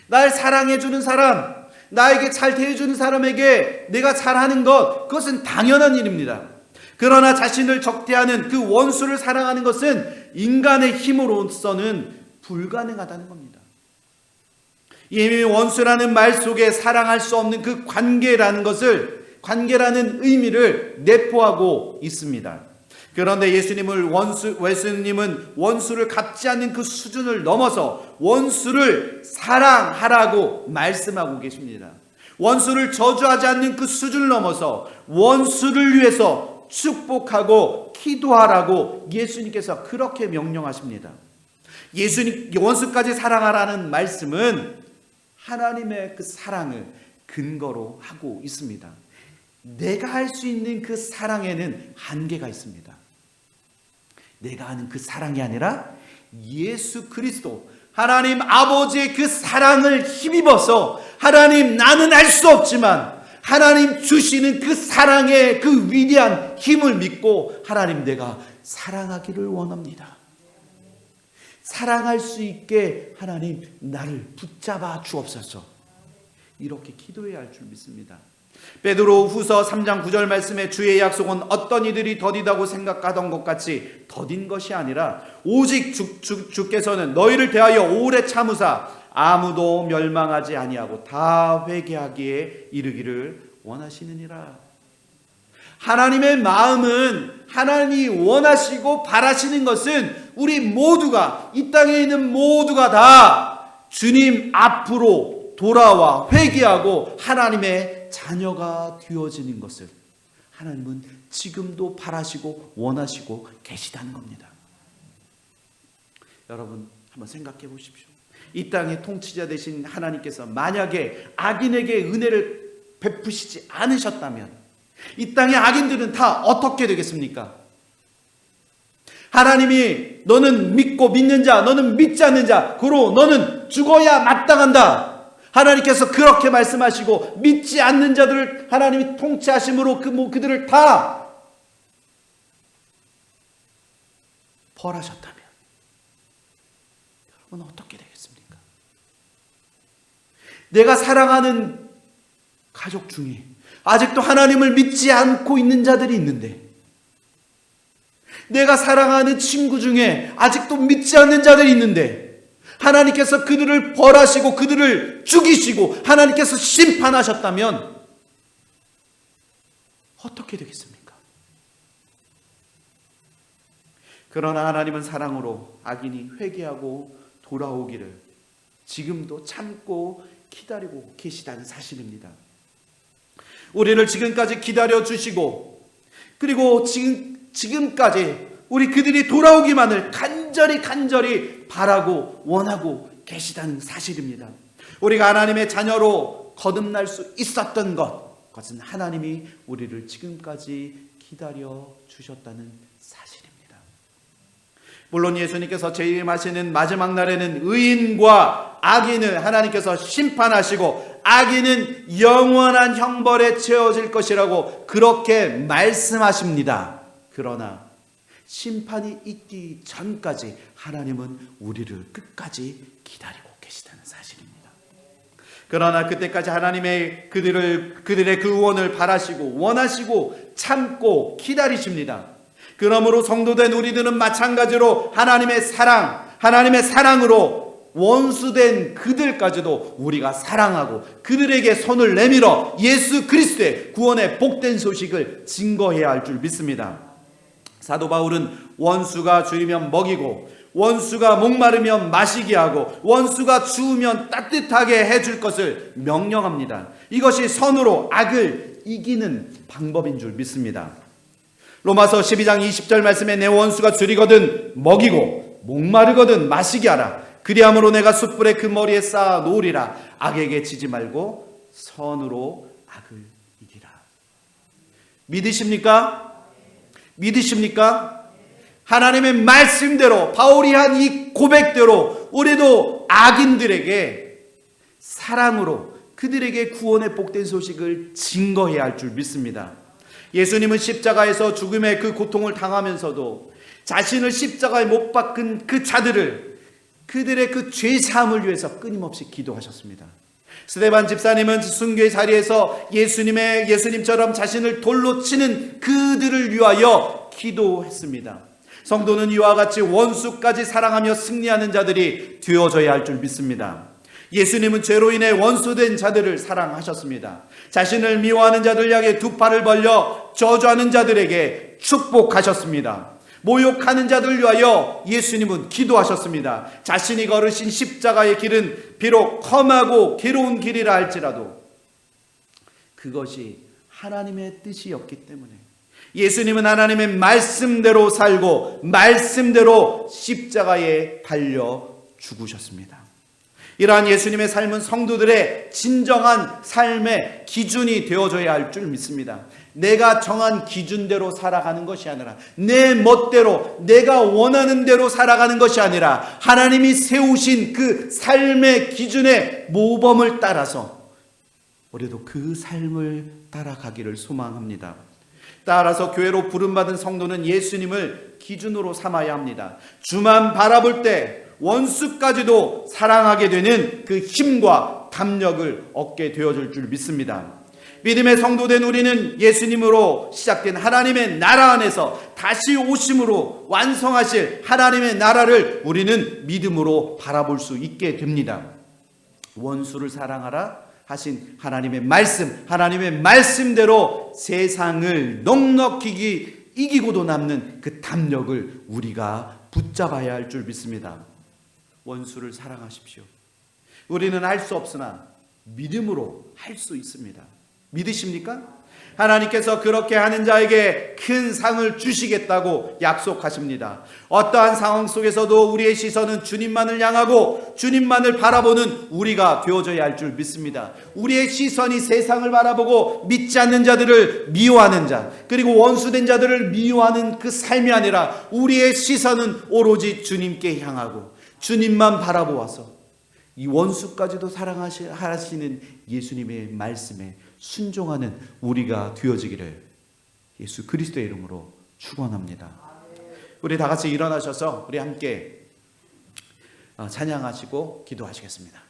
날 사랑해주는 사람, 나에게 잘 대해주는 사람에게 내가 잘하는 것, 그것은 당연한 일입니다. 그러나 자신을 적대하는 그 원수를 사랑하는 것은 인간의 힘으로서는 불가능하다는 겁니다. 이미 원수라는 말 속에 사랑할 수 없는 그 관계라는 관계라는 의미를 내포하고 있습니다. 그런데 예수님은 원수를 갚지 않는 그 수준을 넘어서 원수를 사랑하라고 말씀하고 계십니다. 원수를 저주하지 않는 그 수준을 넘어서 원수를 위해서 축복하고 기도하라고 예수님께서 그렇게 명령하십니다. 원수까지 사랑하라는 말씀은 하나님의 그 사랑을 근거로 하고 있습니다. 내가 할 수 있는 그 사랑에는 한계가 있습니다. 내가 하는 그 사랑이 아니라 예수 그리스도 하나님 아버지의 그 사랑을 힘입어서 하나님 나는 알 수 없지만 하나님 주시는 그 사랑의 그 위대한 힘을 믿고 하나님 내가 사랑하기를 원합니다. 사랑할 수 있게 하나님 나를 붙잡아 주옵소서. 이렇게 기도해야 할 줄 믿습니다. 베드로 후서 3장 9절 말씀에 주의 약속은 어떤 이들이 더디다고 생각하던 것 같이 더딘 것이 아니라 오직 주께서는 너희를 대하여 오래 참으사 아무도 멸망하지 아니하고 다 회개하기에 이르기를 원하시느니라. 하나님의 마음은 하나님이 원하시고 바라시는 것은 우리 모두가 이 땅에 있는 모두가 다 주님 앞으로 돌아와 회개하고 하나님의 자녀가 되어지는 것을 하나님은 지금도 바라시고 원하시고 계시다는 겁니다. 여러분 한번 생각해 보십시오. 이 땅의 통치자 되신 하나님께서 만약에 악인에게 은혜를 베푸시지 않으셨다면 이 땅의 악인들은 다 어떻게 되겠습니까? 하나님이 너는 믿고 믿는 자, 너는 믿지 않는 자, 그로 너는 죽어야 마땅한다. 하나님께서 그렇게 말씀하시고 믿지 않는 자들을 하나님이 통치하심으로 그들을 다 벌하셨다면 여러분 어떻게 되겠습니까? 내가 사랑하는 가족 중에 아직도 하나님을 믿지 않고 있는 자들이 있는데, 내가 사랑하는 친구 중에 아직도 믿지 않는 자들이 있는데 하나님께서 그들을 벌하시고 그들을 죽이시고 하나님께서 심판하셨다면 어떻게 되겠습니까? 그러나 하나님은 사랑으로 악인이 회개하고 돌아오기를 지금도 참고 기다리고 계시다는 사실입니다. 우리를 지금까지 기다려 주시고 그리고 지금까지 우리 그들이 돌아오기만을 간절히 바라고 원하고 계시다는 사실입니다. 우리가 하나님의 자녀로 거듭날 수 있었던 그것은 하나님이 우리를 지금까지 기다려 주셨다는 사실입니다. 물론 예수님께서 재림하시는 마지막 날에는 의인과 악인을 하나님께서 심판하시고 악인은 영원한 형벌에 채워질 것이라고 그렇게 말씀하십니다. 그러나 심판이 있기 전까지 하나님은 우리를 끝까지 기다리고 계시다는 사실입니다. 그러나 그때까지 하나님의 그들의 그 구원을 바라시고 원하시고 참고 기다리십니다. 그러므로 성도된 우리들은 마찬가지로 하나님의 사랑으로 원수된 그들까지도 우리가 사랑하고 그들에게 손을 내밀어 예수 그리스도의 구원의 복된 소식을 증거해야 할 줄 믿습니다. 사도 바울은 원수가 줄이면 먹이고 원수가 목마르면 마시게 하고 원수가 추우면 따뜻하게 해줄 것을 명령합니다. 이것이 선으로 악을 이기는 방법인 줄 믿습니다. 로마서 12장 20절 말씀에 내 원수가 줄이거든 먹이고 목마르거든 마시게 하라. 그리함으로 내가 숯불에 그 머리에 쌓아 놓으리라. 악에게 지지 말고 선으로 악을 이기라. 믿으십니까? 믿으십니까? 하나님의 말씀대로 바울이 한 이 고백대로 우리도 악인들에게 사랑으로 그들에게 구원의 복된 소식을 증거해야 할 줄 믿습니다. 예수님은 십자가에서 죽음의 그 고통을 당하면서도 자신을 십자가에 못 박은 그 자들을 그들의 그 죄사함을 위해서 끊임없이 기도하셨습니다. 스데반 집사님은 순교의 자리에서 예수님처럼 자신을 돌로 치는 그들을 위하여 기도했습니다. 성도는 이와 같이 원수까지 사랑하며 승리하는 자들이 되어져야 할 줄 믿습니다. 예수님은 죄로 인해 원수된 자들을 사랑하셨습니다. 자신을 미워하는 자들 향해 두 팔을 벌려 저주하는 자들에게 축복하셨습니다. 모욕하는 자들 위하여 예수님은 기도하셨습니다. 자신이 걸으신 십자가의 길은 비록 험하고 괴로운 길이라 할지라도 그것이 하나님의 뜻이었기 때문에 예수님은 하나님의 말씀대로 살고 말씀대로 십자가에 달려 죽으셨습니다. 이러한 예수님의 삶은 성도들의 진정한 삶의 기준이 되어줘야 할 줄 믿습니다. 내가 정한 기준대로 살아가는 것이 아니라 내 멋대로 내가 원하는 대로 살아가는 것이 아니라 하나님이 세우신 그 삶의 기준의 모범을 따라서 우리도 그 삶을 따라가기를 소망합니다. 따라서 교회로 부름받은 성도는 예수님을 기준으로 삼아야 합니다. 주만 바라볼 때 원수까지도 사랑하게 되는 그 힘과 담력을 얻게 되어줄 줄 믿습니다. 믿음의 성도된 우리는 예수님으로 시작된 하나님의 나라 안에서 다시 오심으로 완성하실 하나님의 나라를 우리는 믿음으로 바라볼 수 있게 됩니다. 원수를 사랑하라 하신 하나님의 말씀, 하나님의 말씀대로 세상을 넉넉히 이기고도 남는 그 담력을 우리가 붙잡아야 할 줄 믿습니다. 원수를 사랑하십시오. 우리는 할 수 없으나 믿음으로 할 수 있습니다. 믿으십니까? 하나님께서 그렇게 하는 자에게 큰 상을 주시겠다고 약속하십니다. 어떠한 상황 속에서도 우리의 시선은 주님만을 향하고 주님만을 바라보는 우리가 되어져야 할 줄 믿습니다. 우리의 시선이 세상을 바라보고 믿지 않는 자들을 미워하는 자, 그리고 원수된 자들을 미워하는 그 삶이 아니라 우리의 시선은 오로지 주님께 향하고 주님만 바라보아서 이 원수까지도 사랑하시는 예수님의 말씀에 순종하는 우리가 되어지기를 예수 그리스도의 이름으로 축원합니다. 우리 다 같이 일어나셔서 우리 함께 찬양하시고 기도하시겠습니다.